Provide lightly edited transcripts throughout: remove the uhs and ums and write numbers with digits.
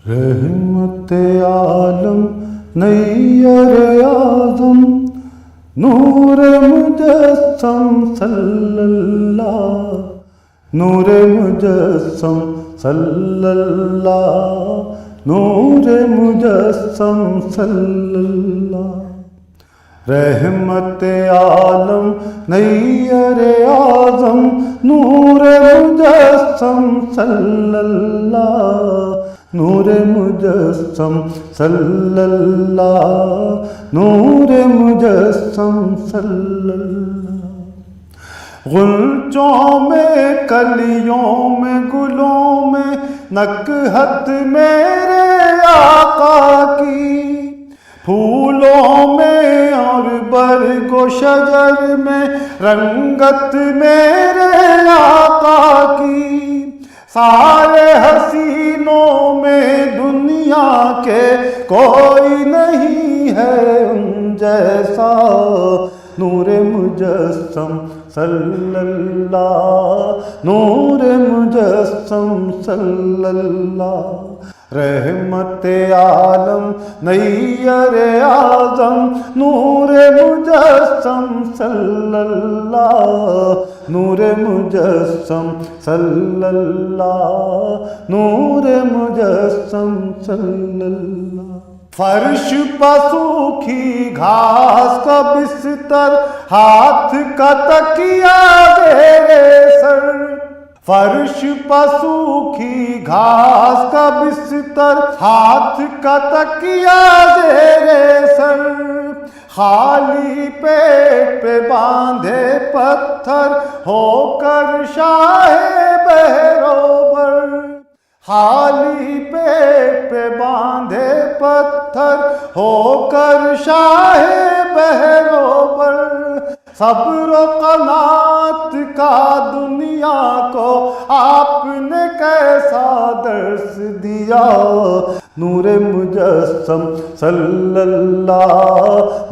रहमत आलम नैयर आज़म नूर मुजस्सम सल्लल्लाह, नूर मुजस्सम सल्लल्लाह, नूर मुजस्सम सल्लल्लाह। रहमत आलम नैयर आज़म नूर मुजस्सम सल्लल्लाह, नूर मुजस्सम सल्लल्लाह, नूर मुजस्सम सल्लल्लाह। गुलचों में कलियों में गुलों में नकहत मेरे आका की, फूलों में और बरगो शजर में रंगत मेरे आका की। सारे हसीनों में दुनिया के कोई नहीं है उन जैसा, नूर मुजस्सम सल्लल्लाह, नूर मुजस्सम सल्लल्लाह। रहमत आलम नैयर आज़म नूर मुजस्सम सल्लल्लाह, नूर मुजस्सम सल्लल्लाह, नूर मुजस्सम सल्लल्लाह। फर्श पर सूखी घास का बिस्तर, हाथ का तकिया मेरे सर। फर्श पर सूखी घास का बिस्तर, हाथ का तकिया मेरे सर। खाली पेट पे बांधे पत्थर होकर शाहे बहरोबर, खाली पेट पे बांधे पत्थर होकर शाहे बहरोबर। सब्र क़नात का दुनिया को आपने कैसा दर्स दिया, नूर मुजस्सम सल्लल्लाह,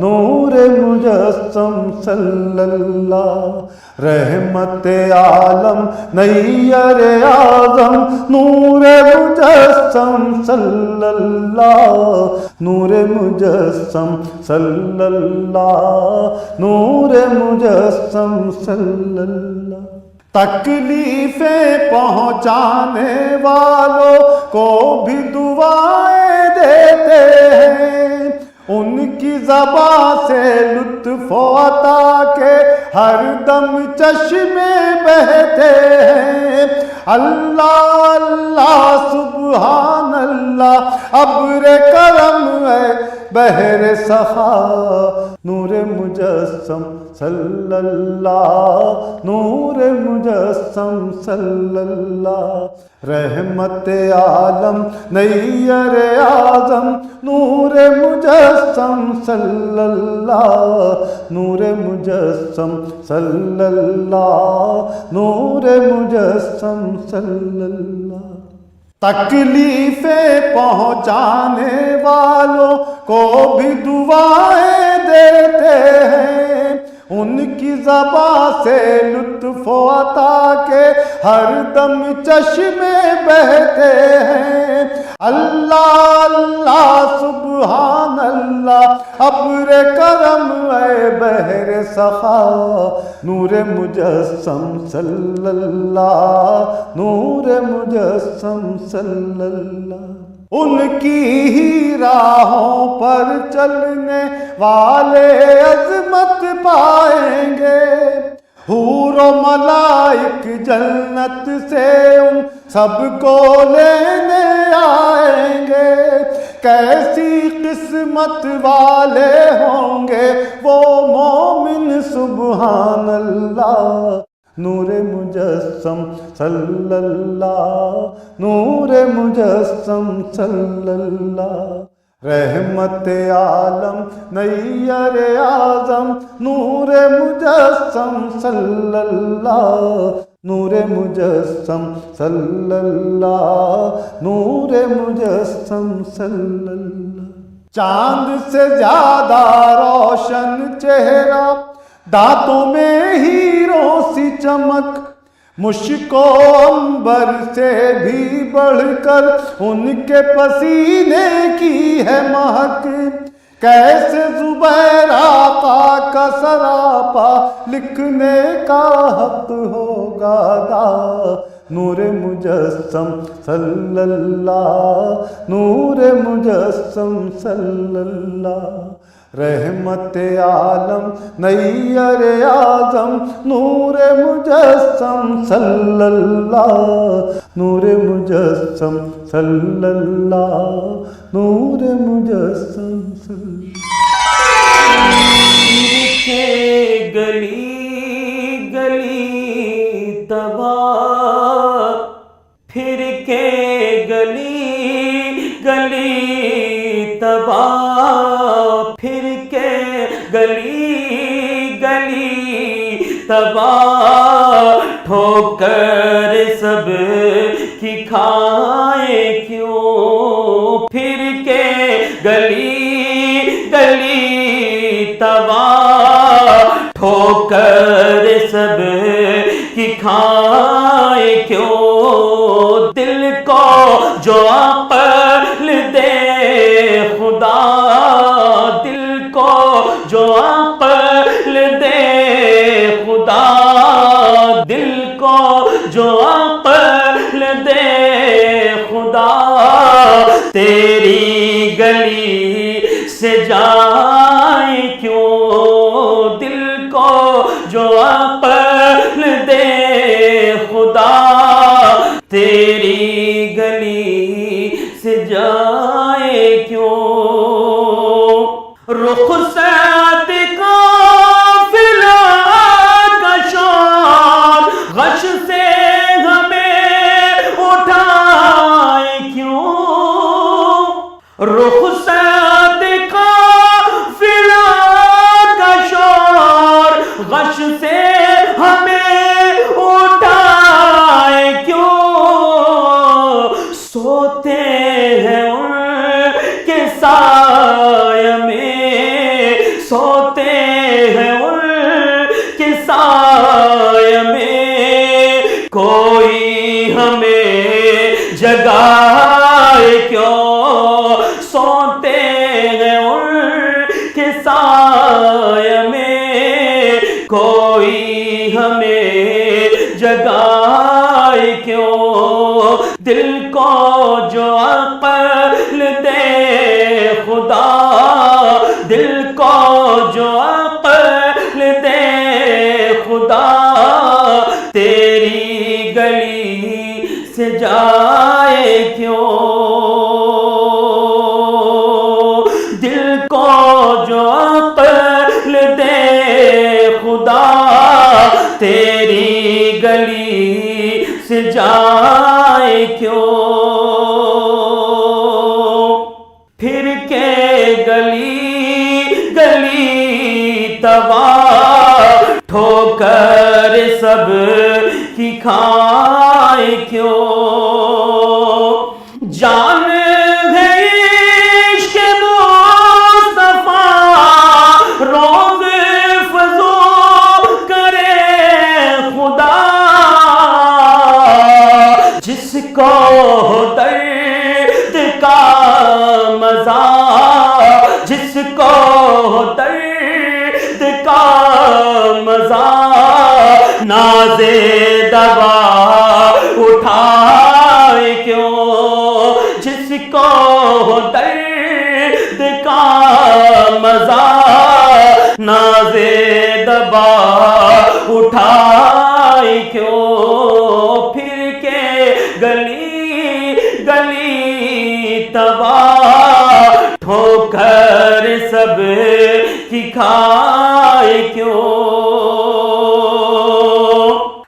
नूर मुजस्सम सल्लल्लाह। रहमत आलम नैयर आज़म नूर मुजस्सम सल्लल्लाह, नूर मुजस्सम सल्लल्लाह, नूर मुजस्सम सल्लल्लाह। तकलीफें पहुँचाने वालों को भी दुआएं देते हैं, उनकी ज़बां से लुत्फ़ अता के हर दम चश्मे बहते हैं। अल्लाह अल्लाह सुब्हान अल्लाह, अब्र करम है बहर सखा, नूर मुजस्सम सल्लल्लाह, नूर मुजस्सम सल्लल्लाह। रहमत आलम नैयर आज़म नूर मुजस्सम सल्लल्लाह, नूर मुजस्सम सल्लल्लाह, नूर मुजस्सम सल्लल्लाह। तकलीफें पहुँचाने वालों को भी दुआएं देते हैं, उनकी ज़बां से लुत्फ़ अता के हर दम चश्मे बहते हैं। अल्लाह अल्लाह सुब्हान अल्लाह, अब्र करम है बहर सखा, नूर मुजस्सम सल्लल्लाह, नूर मुजस्सम सल्लल्लाह। उनकी ही राहों पर चलने वाले अज़मत पाएंगे, हूर मलाइक जन्नत से उन सबको लेने आएंगे। कैसी किस्मत वाले होंगे वो मोमिन सुब्हान अल्लाह, नूर मुजस्सम सल्लल्लाह, नूर मुजस्सम सल्लल्लाह। रहमत आलम नैयर आज़म नूर मुजस्सम सल्लल्लाह, नूर मुजस्सम सल्लल्लाह, नूर मुजस्सम सल्लल्लाह। चांद से ज्यादा रोशन चेहरा, दांतों में हीरों सी चमक, मुझको अंबर से भी बढ़कर उनके पसीने की है महक। कैसे जुबैरा का सरापा लिखने का हक होगा दा। नूरे मुजस्सम सल्लल्लाह, नूरे मुजस्सम सल्लल्लाह। रहमत आलम नैयर आज़म नूरे मुजस्सम सल्लल्लाह, नूरे मुजस्सम सल्लल्लाह, नूरे मुजस्सम सल्लल्लाह। गली गली तबा, फिर के गली गली तबा, फिर के गली गली तबा। ठोकर सब की खाए क्यों, फिर के गली गली तबा। ठोकर सब की खाए क्यों, दिल को जो अक्ल दे खुदा, दिल को जो अक्ल दे खुदा, दिल को जो अक्ल दे खुदा। तेरी गली से जाए क्यों, दिल को जो अक्ल दे खुदा। तेरी गली से जाए क्यों, रुखसत का फिला कशार गश से हमें उठाए क्यों। रुखसत का फिला कशार गश से हमें उठाए क्यों। सोते हैं उनके साय में, सोते हैं उनके साय में। कोई हमें जगाए क्यों, सोते हैं उनके साय में। कोई हमें जगाए क्यों, दिल को जो अक्ल दे खुदा, दिल को जो अक्ल दे खुदा। तेरी गली से जाए क्यों, दिल को जो अक्ल दे खुदा। तेरी गली से जाए क्यों, फिर के गली गली तबा। ठोकर सब की खाए क्यों, जान है इश्क़ मुस्तफ़ा रोज़ फज़ो करे खुदा। जिसको दर्द का मज़ा, जिसको दर्द का मज़ा। नाज़े दवा उठाए क्यों, जिसको दर्द का मज़ा। नाज़े दवा उठाए क्यों, फिर के गली गली तबा। ठोकर सब की खाए क्यों,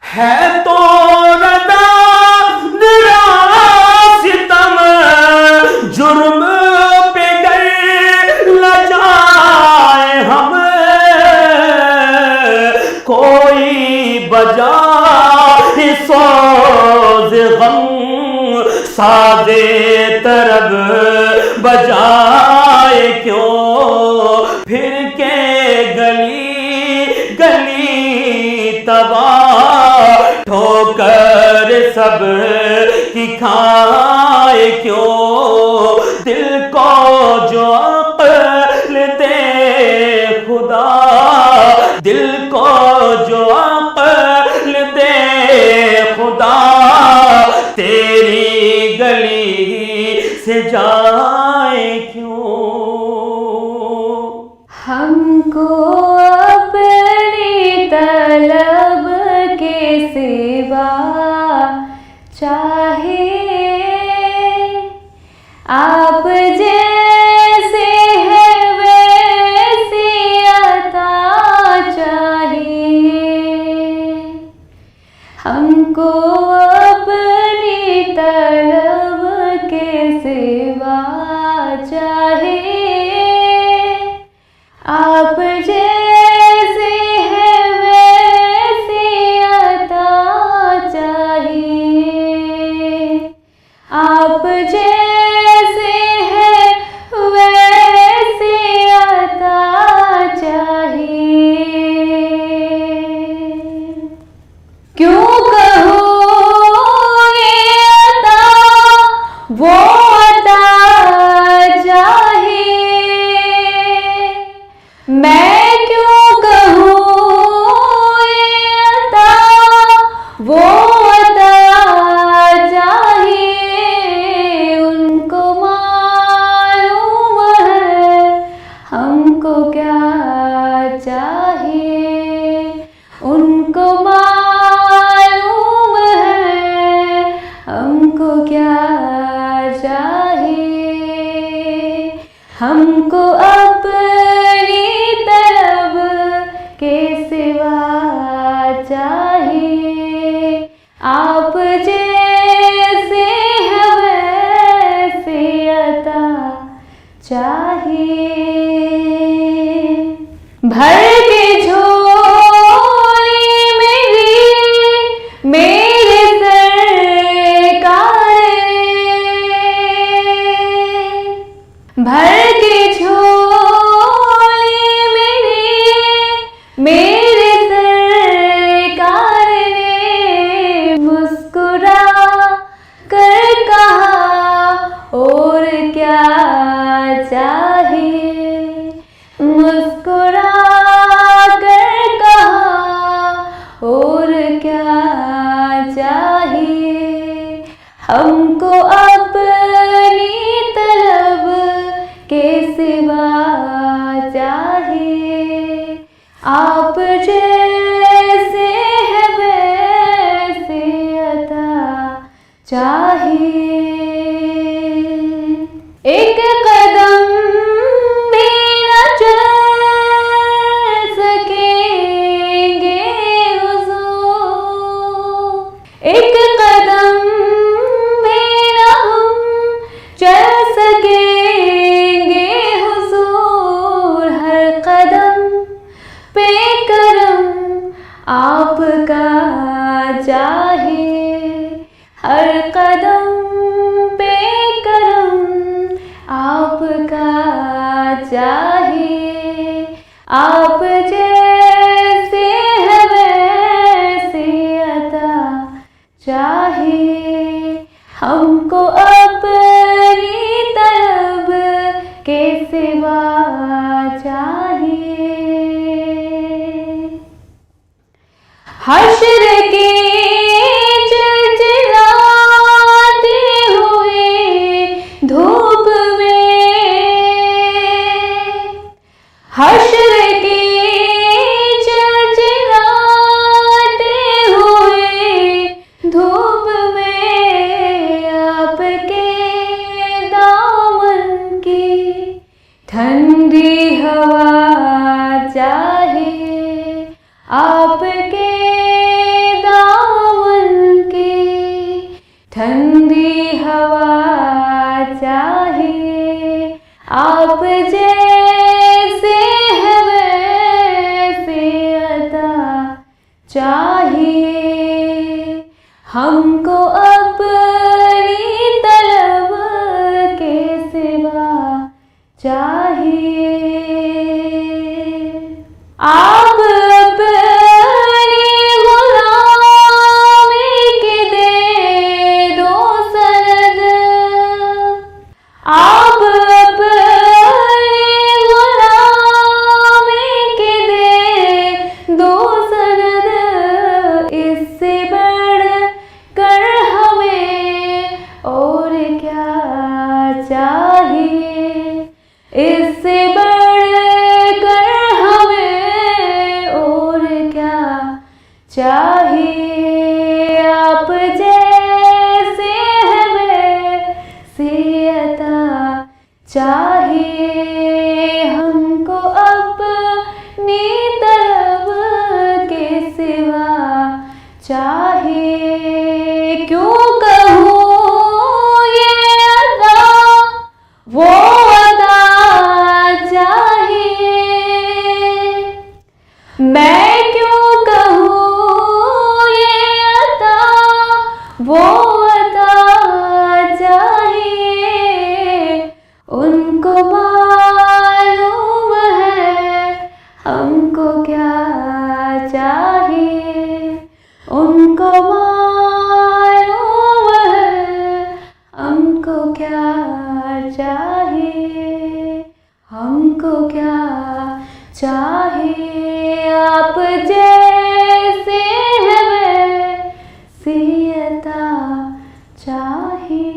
है तो रदा निरासितम जुर्म पे गए लजाए हम। कोई बजा सोज गम सादे तरब बजाए क्यों, फिर के गली गली तबा। ठोकर सब की खाए क्यों, दिल को जो अक्ल दे खुदा, दिल को जो अक्ल दे खुदा, तेरी गली से जाए क्यों। हमको अपनी तलब के सिवा चाहिए, आप जैसे हैं वैसी अता चाहिए। हमको अपनी तलब के सिवा चाहिए, आप जैसे हैं वैसी अता चाहिए। आप जैसे हैं वैसी अता चाहिए। क्यों कहूँ ये अता वो अता चाहिए, मैं क्यों कहूँ ये अता वो अता चाहिए। उनको मालूम है हमको क्या चाहिए, उनको मालूम है हमको क्या चाहिए। हमको अपनी तलब के सिवा चाहिए, आप जैसे हैं वैसे अता चाहिए। भर के झोली मेरे सरकार ने, भर के झोली मेरे सरकार ने, मुस्कुरा कर कहा और क्या चाहिए, मुस्कुरा कर कहा और क्या चाहिए। हमको अपनी तलब के सिवा चाहिए, आप जैसे हैं वैसे अता चाहिए। एक कदम भी न चल सकेंगे हुजूर, एक कदम भी न हम चल सकेंगे हुजूर। हर कदम पे करम आपका चाहिए, हर कदम पे करम आपका चाहिए। आप जैसे हैं वैसे अता चाहिए। हमको अपनी तलब के सिवा चाहिए। हश्र के चिलचिलाते हुए धूप में, हश्र के चिलचिलाते हुए धूप में, आपके दामन की ठंडी हवा चाहिए, आपके दामन की ठंडी हवा चाहिए। आप जैसे हैं वैसे अता चाहिए। हमको अपनी तलब के सिवा चाहिए। आप अपनी गुलामी के दे आप अपनी गुलामी के दे दो सनद, इससे बढ़ कर हमें और क्या चाहिए, इससे बढ़ कर हमें और क्या चाहिए। आप जैसे हैं वैसे अता चाहिए, हमको अपनी तलब के सिवा चाहिए। क्यों कहूँ ये अदा वो अदा चाहिए, मैं क्यों कहूँ ये अदा वो अदा चाहिए। उनको मालूम है हमको क्या चाहिए, उनको मालूम है हमको क्या चाहिए, हमको क्या चाहिए। आप जैसे हैं वैसी अता चाहिए।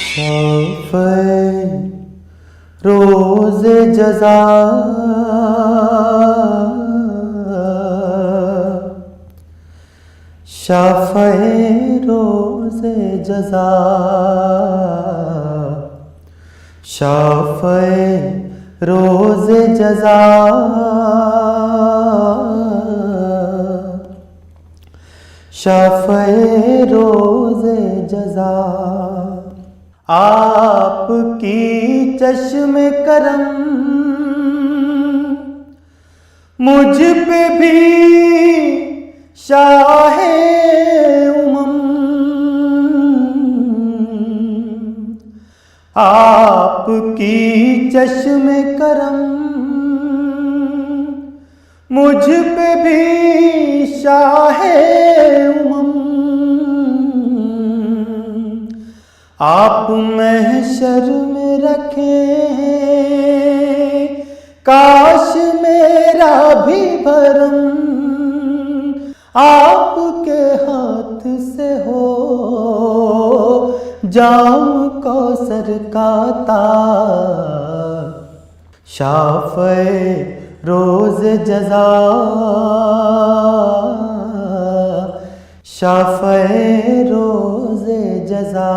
शाफ़े रोज़ जज़ा शाफ़े रोज़ जज़ा शाफ़े रोज़ जज़ा शाफ़े रोज़ जज़ा आपकी चश्मे करम मुझ पे भी शाहे उमम आपकी चश्मे करम मुझ पे भी शाहे उमम आप महशर में रखें काश मेरा भी भरम आपके हाथ से हो जाम कौसर का तार शाफ़े रोज़ जज़ा शाफ़े रोज़ जज़ा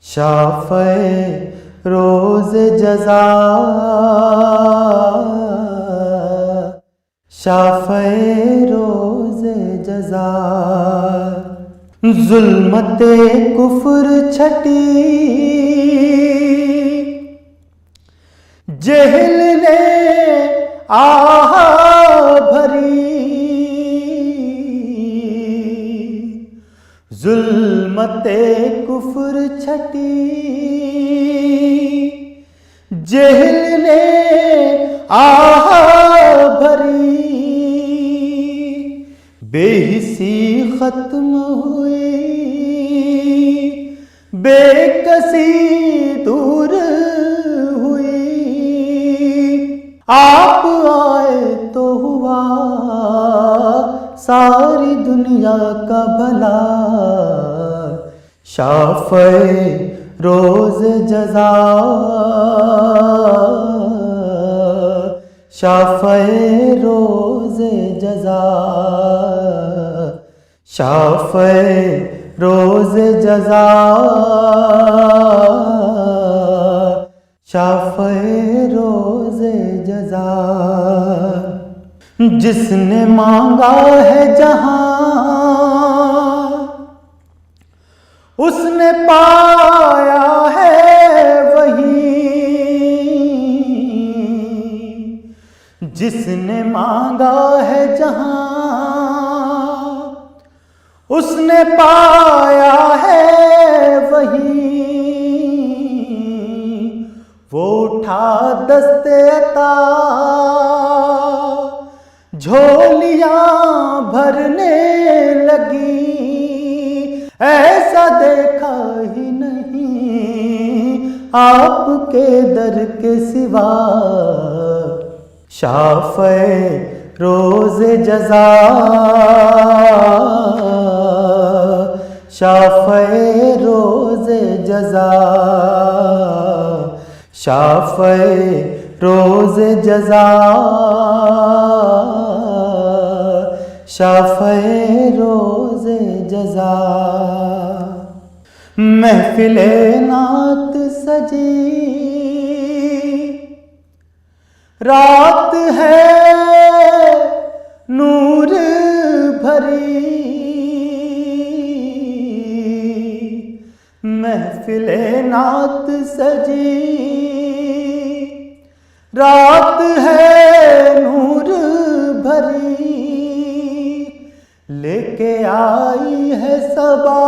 शाफ़े रोज़ जज़ा शाफ़े रोज़ जज़ा ज़ुल्मते कुफ़्र छटी जहल ने आह भरी ज़ुल्मते कुफ़्र छटी जहल ने आह भरी बेहिसी ख़त्म हुई बेकसी दूर हुई आप आए तो हुआ सारी दुनिया का भला शाफ़े रोज़ जज़ा शाफ़े रोज़ जज़ा शाफ़े रोज़ जज़ा शाफ़े रोज़ जज़ा जिसने मांगा है जहां उसने पाया है वही जिसने मांगा है जहां उसने पाया है वही वो उठा दस्ते अता झोलियां भरने लगी देखा ही नहीं आपके दर के सिवा। शाफ़े रोज़े जज़ा, शाफ़े रोज़े जज़ा, शाफ़े रोज़े जज़ा, शाफ़े रोज़े जज़ा। महफ़िले नात सजी, रात है नूर भरी। महफ़िले नात सजी, रात है नूर भरी। लेके आई है सबा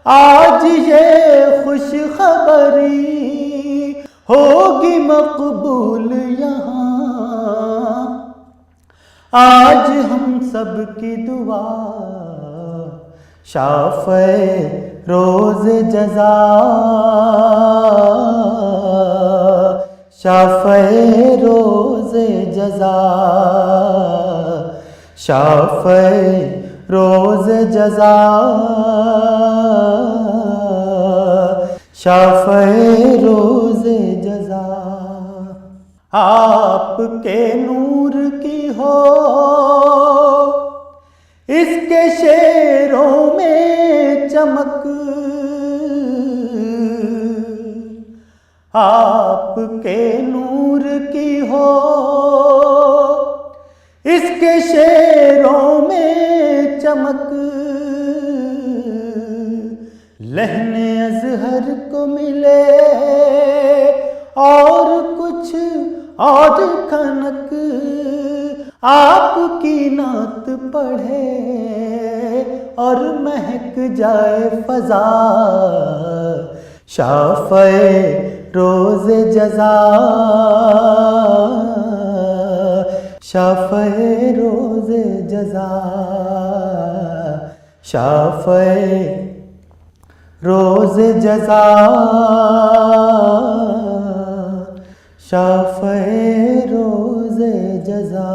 आज ये खुश खबरी। होगी मकबूल यहाँ आज हम सब की दुआ। शाफ़े रोज़े जज़ा, शाफ़े रोज़े जज़ा, शाफ़े रोज़े जज़ा, शाफ़े रोज़े जज़ा। आपके नूर की हो इसके शेरों में चमक। आपके नूर की हो इसके शेरों में चमक। लहने अज़हर को मिले और कुछ और खनक। आपकी नात पढ़े और महक जाए फ़ज़ा। शाफ़े रोज़े जज़ा, शाफ़े रोज़े जज़ा, शाफ़े रोज़े जज़ा, शाफ़े रोज़े जज़ा।